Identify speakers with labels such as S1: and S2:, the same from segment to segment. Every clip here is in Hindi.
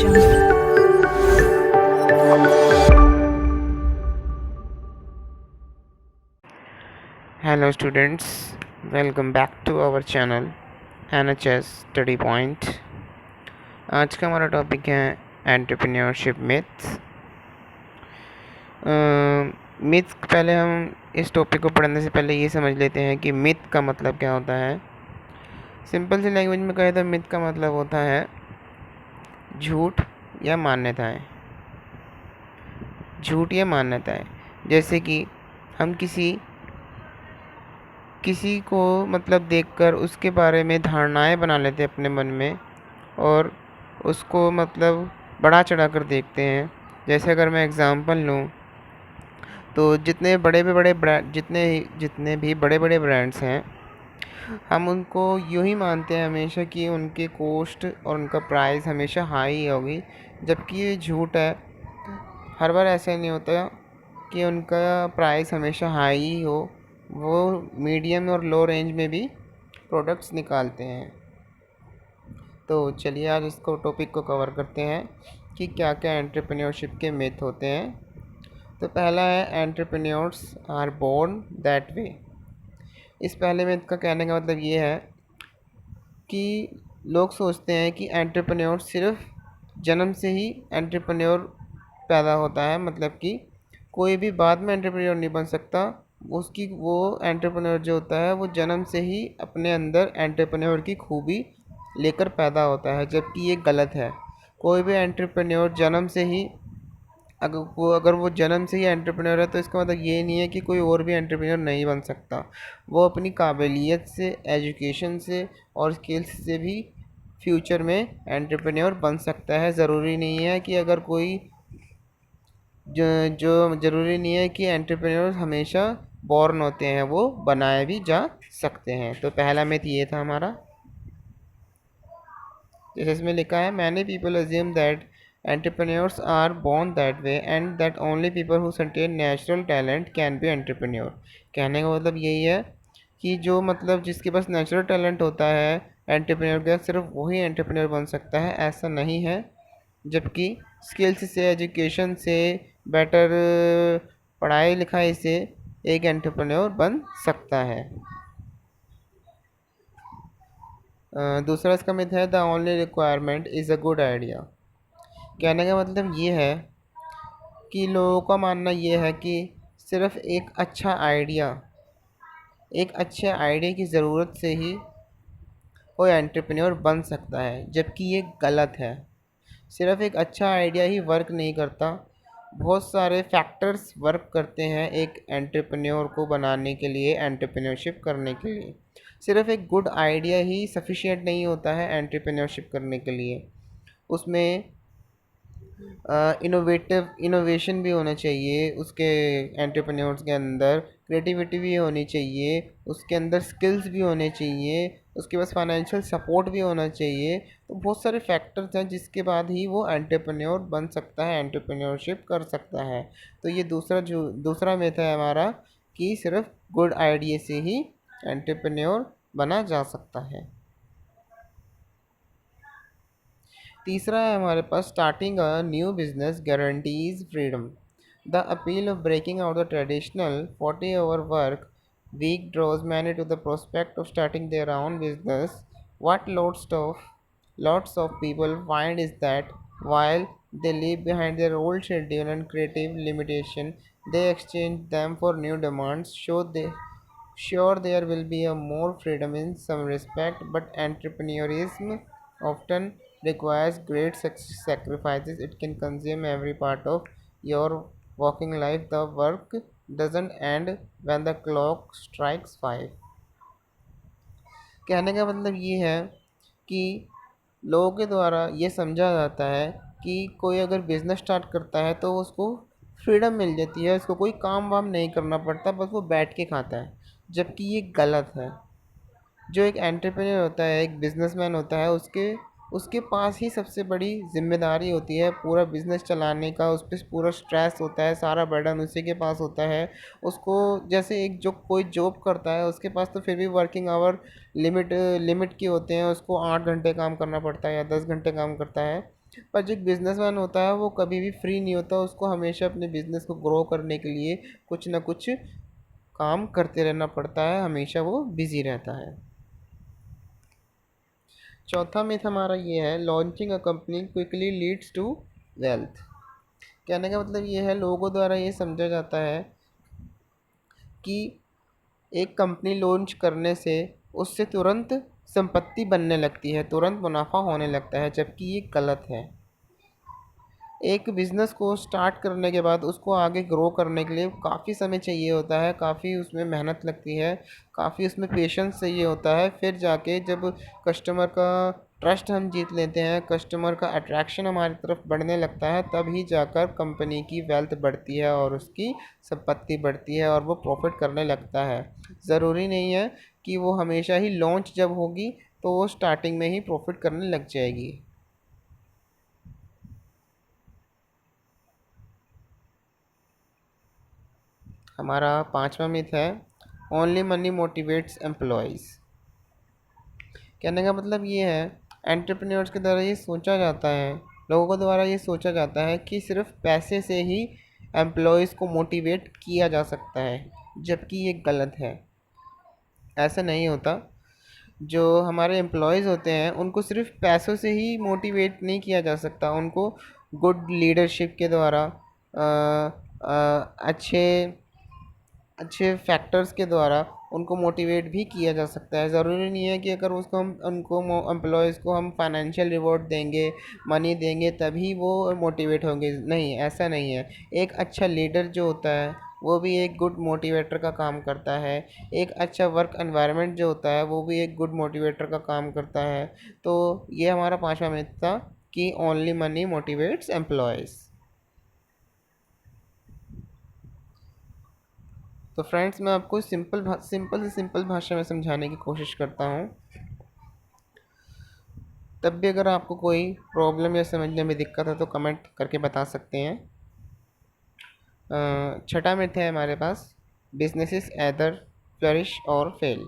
S1: Jungle.
S2: Hello students, welcome back to our channel NHS study point. आज का हमारा टॉपिक है एंटरप्रेन्योरशिप मिथ्स। मिथ्स पहले हम इस टॉपिक को पढ़ने से पहले ये समझ लेते हैं कि मिथ का मतलब क्या होता है। सिंपल सी लैंग्वेज में कहें तो मिथ का मतलब होता है झूठ या मान्यताएं। झूठ या मान्यताएं, जैसे कि हम किसी को मतलब देखकर उसके बारे में धारणाएं बना लेते हैं अपने मन में और उसको मतलब बढ़ा चढ़ा कर देखते हैं। जैसे अगर मैं एग्ज़ाम्पल लूँ तो जितने भी बड़े बड़े ब्रांड्स हैं, हम उनको यूँ ही मानते हैं हमेशा कि उनके कॉस्ट और उनका प्राइस हमेशा हाई ही होगी, जबकि ये झूठ है। हर बार ऐसा नहीं होता कि उनका प्राइस हमेशा हाई ही हो। वो मीडियम और लो रेंज में भी प्रोडक्ट्स निकालते हैं। तो चलिए आज इसको टॉपिक को कवर करते हैं कि क्या क्या एंटरप्रेन्योरशिप के मिथ होते हैं। तो पहला है entrepreneurs are born that way. इस पहले मिथ का कहने का मतलब ये है कि लोग सोचते हैं कि एंटरप्रेन्योर सिर्फ जन्म से ही एंटरप्रेन्योर पैदा होता है, मतलब कि कोई भी बाद में एंटरप्रेन्योर नहीं बन सकता। उसकी वो एंटरप्रेन्योर जो होता है वो जन्म से ही अपने अंदर एंटरप्रेन्योर की खूबी लेकर पैदा होता है, जबकि ये गलत है। कोई भी एंटरप्रेन्योर जन्म से ही अगर वो जन्म से ही एंटरप्रेन्योर है तो इसका मतलब ये नहीं है कि कोई और भी एंटरप्रेन्योर नहीं बन सकता। वो अपनी काबिलियत से, एजुकेशन से और स्किल्स से भी फ्यूचर में एंटरप्रेन्योर बन सकता है। ज़रूरी नहीं है कि अगर कोई जो जो ज़रूरी नहीं है कि एंटरप्रेन्योर हमेशा बॉर्न होते हैं, वो बनाए भी जा सकते हैं। तो पहला मिथ ये था हमारा। जैसे इसमें लिखा है, many people assume that entrepreneurs are born that way and that only people who contain natural talent can be entrepreneur। कहने का मतलब यही है कि जो मतलब जिसके पास नेचुरल टैलेंट होता है एंटरप्रेन्योर का, सिर्फ वही एंटरप्रेन्योर बन सकता है। ऐसा नहीं है, जबकि स्किल्स से, एजुकेशन से, बेटर पढ़ाई लिखाई से एक एंटरप्रेन्योर बन सकता है। दूसरा इसका मिथ है, the only requirement is a good idea. कहने का मतलब ये है कि लोगों का मानना ये है कि सिर्फ एक अच्छे आइडिया की ज़रूरत से ही कोई एंटरप्रेन्योर बन सकता है, जबकि ये गलत है। सिर्फ एक अच्छा आइडिया ही वर्क नहीं करता, बहुत सारे फैक्टर्स वर्क करते हैं एक एंटरप्रेन्योर को बनाने के लिए, एंटरप्रेन्योरशिप करने के लिए। सिर्फ एक गुड आइडिया ही सफिशिएंट नहीं होता है एंटरप्रेन्योरशिप करने के लिए। उसमें इनोवेशन भी होना चाहिए, उसके एंटरप्रेन्योर्स के अंदर क्रिएटिविटी भी होनी चाहिए, उसके अंदर स्किल्स भी होने चाहिए, उसके पास फाइनेंशियल सपोर्ट भी होना चाहिए। तो बहुत सारे फैक्टर्स हैं जिसके बाद ही वो एंटरप्रेन्योर बन सकता है, एंटरप्रेन्योरशिप कर सकता है। तो ये दूसरा मेथड है हमारा कि सिर्फ गुड आइडिया से ही एंटरप्रेन्योर बना जा सकता है। तीसरा है हमारे पास, starting a new business guarantees freedom. The appeal of breaking out the traditional 40-hour work week draws many to the prospect of starting their own business. What lots of people find is that while they leave behind their old schedule and creative limitation, they exchange them for new demands. Sure, there will be a more freedom in some respect, but entrepreneurism often requires great sacrifices. It can consume every part of your working life. The work doesn't end when the clock strikes 5। कहने का मतलब ये है कि लोगों के द्वारा ये समझा जाता है कि कोई अगर बिज़नेस स्टार्ट करता है तो उसको फ्रीडम मिल जाती है, उसको कोई काम वाम नहीं करना पड़ता, बस वो बैठ के खाता है, जबकि ये गलत है। जो एक एंटरप्रेन्योर होता है, एक बिजनेसमैन होता है, उसके उसके पास ही सबसे बड़ी जिम्मेदारी होती है पूरा बिजनेस चलाने का। उस पर पूरा स्ट्रेस होता है, सारा बर्डन उसी के पास होता है। उसको जैसे एक जो कोई जॉब करता है उसके पास तो फिर भी वर्किंग आवर लिमिट लिमिट के होते हैं, उसको 8 घंटे काम करना पड़ता है या 10 घंटे काम करता है। पर जो एक बिजनेसमैन होता है वो कभी भी फ्री नहीं होता, उसको हमेशा अपने बिजनेस को ग्रो करने के लिए कुछ ना कुछ काम करते रहना पड़ता है, हमेशा वो बिजी रहता है। चौथा मिथ हमारा ये है, launching a company quickly leads to wealth. कहने का मतलब ये है, लोगों द्वारा ये समझा जाता है कि एक कंपनी लॉन्च करने से उससे तुरंत संपत्ति बनने लगती है, तुरंत मुनाफा होने लगता है, जबकि ये गलत है। एक बिज़नेस को स्टार्ट करने के बाद उसको आगे ग्रो करने के लिए काफ़ी समय चाहिए होता है, काफ़ी उसमें मेहनत लगती है, काफ़ी उसमें पेशेंस चाहिए होता है। फिर जाके जब कस्टमर का ट्रस्ट हम जीत लेते हैं, कस्टमर का अट्रैक्शन हमारी तरफ बढ़ने लगता है, तभी जाकर कंपनी की वेल्थ बढ़ती है और उसकी संपत्ति बढ़ती है और वो प्रॉफिट करने लगता है। ज़रूरी नहीं है कि वो हमेशा ही लॉन्च जब होगी तो वो स्टार्टिंग में ही प्रॉफिट करने लग जाएगी। हमारा पांचवा मिथ है, ओनली मनी मोटिवेट्स एम्प्लॉयज़। कहने का मतलब ये है, एंटरप्रेन्योर्स के द्वारा ये सोचा जाता है, लोगों के द्वारा ये सोचा जाता है कि सिर्फ पैसे से ही एम्प्लॉयज़ को मोटिवेट किया जा सकता है, जबकि ये गलत है। ऐसा नहीं होता। जो हमारे एम्प्लॉयज़ होते हैं उनको सिर्फ पैसों से ही मोटिवेट नहीं किया जा सकता, उनको गुड लीडरशिप के द्वारा अच्छे अच्छे फैक्टर्स के द्वारा उनको मोटिवेट भी किया जा सकता है। ज़रूरी नहीं है कि अगर उसको हम उनको एम्प्लॉयज़ को हम फाइनेंशियल रिवॉर्ड देंगे, मनी देंगे तभी वो मोटिवेट होंगे, नहीं, ऐसा नहीं है। एक अच्छा लीडर जो होता है वो भी एक गुड मोटिवेटर का काम करता है। एक अच्छा वर्क एनवायरनमेंट जो होता है वो भी एक गुड मोटिवेटर का काम करता है। तो ये हमारा पांचवा मिथ था कि ओनली मनी मोटिवेट्स एम्प्लॉयज़। तो फ्रेंड्स, मैं आपको सिंपल से सिंपल भाषा में समझाने की कोशिश करता हूँ। तब भी अगर आपको कोई प्रॉब्लम या समझने में दिक्कत है तो कमेंट करके बता सकते हैं। छठा मिथ है हमारे पास, बिजनेसेस एदर फ्लरिश और fail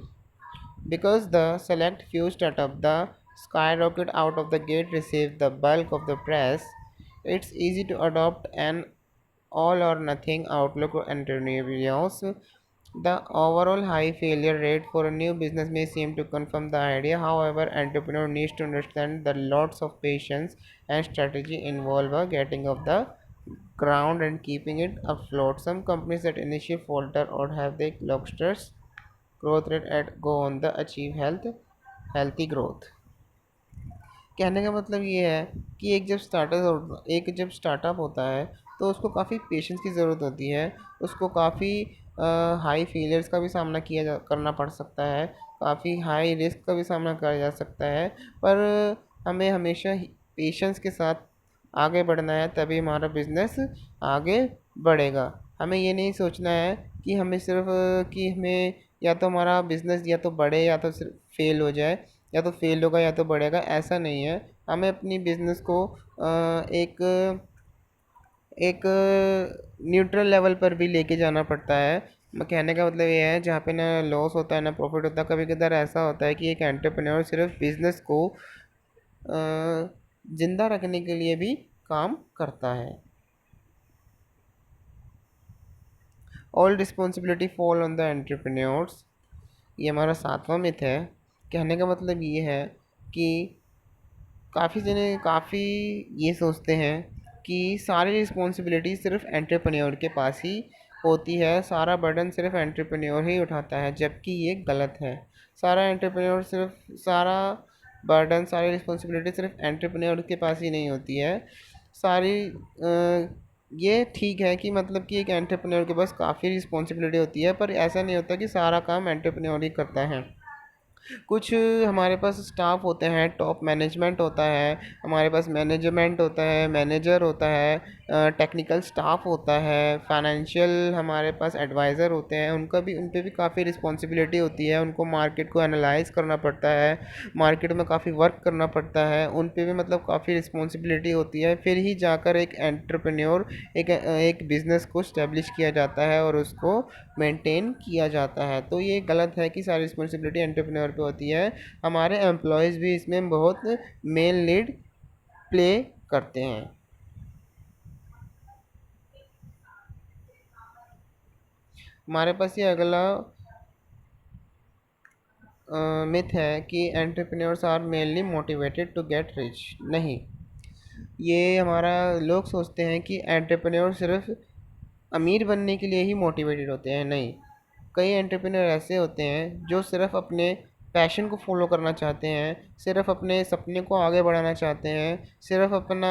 S2: because the select few startup the skyrocket out of the gate receive the bulk of the press. It's easy to adopt an all or nothing outlook on entrepreneurs. The overall high failure rate for a new business may seem to confirm the idea. However, entrepreneur needs to understand that lots of patience and strategy involve getting off the ground and keeping it afloat. Some companies that initially falter or have their lobsters growth rate at go on the achieve healthy growth। कहने का मतलब ये है कि एक जब स्टार्टअप होता है तो उसको काफ़ी पेशेंस की ज़रूरत होती है, उसको काफ़ी हाई फेलियर्स का भी सामना करना पड़ सकता है, काफ़ी हाई रिस्क का भी सामना करा जा सकता है। पर हमें हमेशा पेशेंस के साथ आगे बढ़ना है, तभी हमारा बिजनेस आगे बढ़ेगा। हमें ये नहीं सोचना है कि हमें या तो हमारा बिजनेस या तो बढ़े या तो सिर्फ फेल हो जाए, या तो फेल होगा या तो बढ़ेगा, ऐसा नहीं है। हमें अपनी बिजनेस को एक एक न्यूट्रल लेवल पर भी लेके जाना पड़ता है। कहने का मतलब ये है, जहाँ पे ना लॉस होता है ना प्रॉफिट होता है, कभी कभार ऐसा होता है कि एक एंटरप्रेन्योर सिर्फ बिजनेस को जिंदा रखने के लिए भी काम करता है। All responsibility fall on the entrepreneurs, ये हमारा सातवां मिथ है। कहने का मतलब ये है कि काफ़ी ये सोचते हैं कि सारी रिस्पॉन्सिबिलिटी सिर्फ एंटरप्रेन्योर के पास ही होती है, सारा बर्डन सिर्फ एंटरप्रेन्योर ही उठाता है, जबकि ये गलत है। सारा बर्डन, सारी रिस्पॉन्सिबिलिटी सिर्फ एंटरप्रेन्योर के पास ही नहीं होती है। सारी ये ठीक है कि मतलब कि एक एंटरप्रेन्योर के पास काफ़ी रिस्पॉन्सिबिलिटी होती है, पर ऐसा नहीं होता कि सारा काम एंटरप्रेन्योर ही करता है। कुछ हमारे पास स्टाफ होते हैं, टॉप मैनेजमेंट होता है, हमारे पास मैनेजमेंट होता है, मैनेजर होता है, टेक्निकल स्टाफ होता है, फाइनेंशियल हमारे पास एडवाइज़र होते हैं, उन पे भी काफ़ी रिस्पॉन्सिबिलिटी होती है। उनको मार्केट को एनालाइज करना पड़ता है, मार्केट में काफ़ी वर्क करना पड़ता है, उन पे भी मतलब काफ़ी रिस्पॉन्सिबिलिटी होती है। फिर ही जाकर एक एंटरप्रेन्योर एक बिज़नेस को स्टेब्लिश किया जाता है और उसको मेंटेन किया जाता है। तो ये गलत है कि सारी रिस्पॉन्सिबिलिटी एंटरप्रेन्योर पे होती है। हमारे एम्प्लॉयज़ भी इसमें बहुत मेन लीड प्ले करते हैं। हमारे पास ये अगला मिथ है कि entrepreneurs are mainly motivated to get rich. नहीं, ये हमारा लोग सोचते हैं कि एंटरप्रेन्योर सिर्फ अमीर बनने के लिए ही मोटिवेटेड होते हैं। नहीं, कई एंटरप्रेन्योर ऐसे होते हैं जो सिर्फ अपने पैशन को फॉलो करना चाहते हैं, सिर्फ अपने सपने को आगे बढ़ाना चाहते हैं, सिर्फ अपना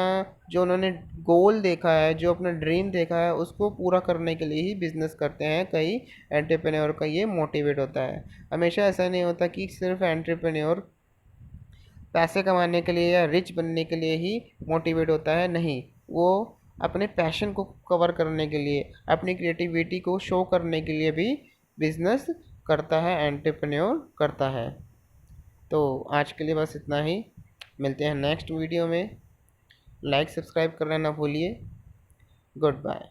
S2: जो उन्होंने गोल देखा है, जो अपना ड्रीम देखा है, उसको पूरा करने के लिए ही बिजनेस करते हैं। कई एंटरप्रेन्योर का ये मोटिवेट होता है। हमेशा ऐसा नहीं होता कि सिर्फ एंटरप्रेन्योर पैसे कमाने के लिए या रिच बनने के लिए ही मोटिवेट होता है। नहीं, वो अपने पैशन को कवर करने के लिए, अपनी क्रिएटिविटी को शो करने के लिए भी बिजनेस करता है, एंटरप्रेन्योर करता है। तो आज के लिए बस इतना ही। मिलते हैं नेक्स्ट वीडियो में। लाइक सब्सक्राइब करना ना भूलिए। Good bye.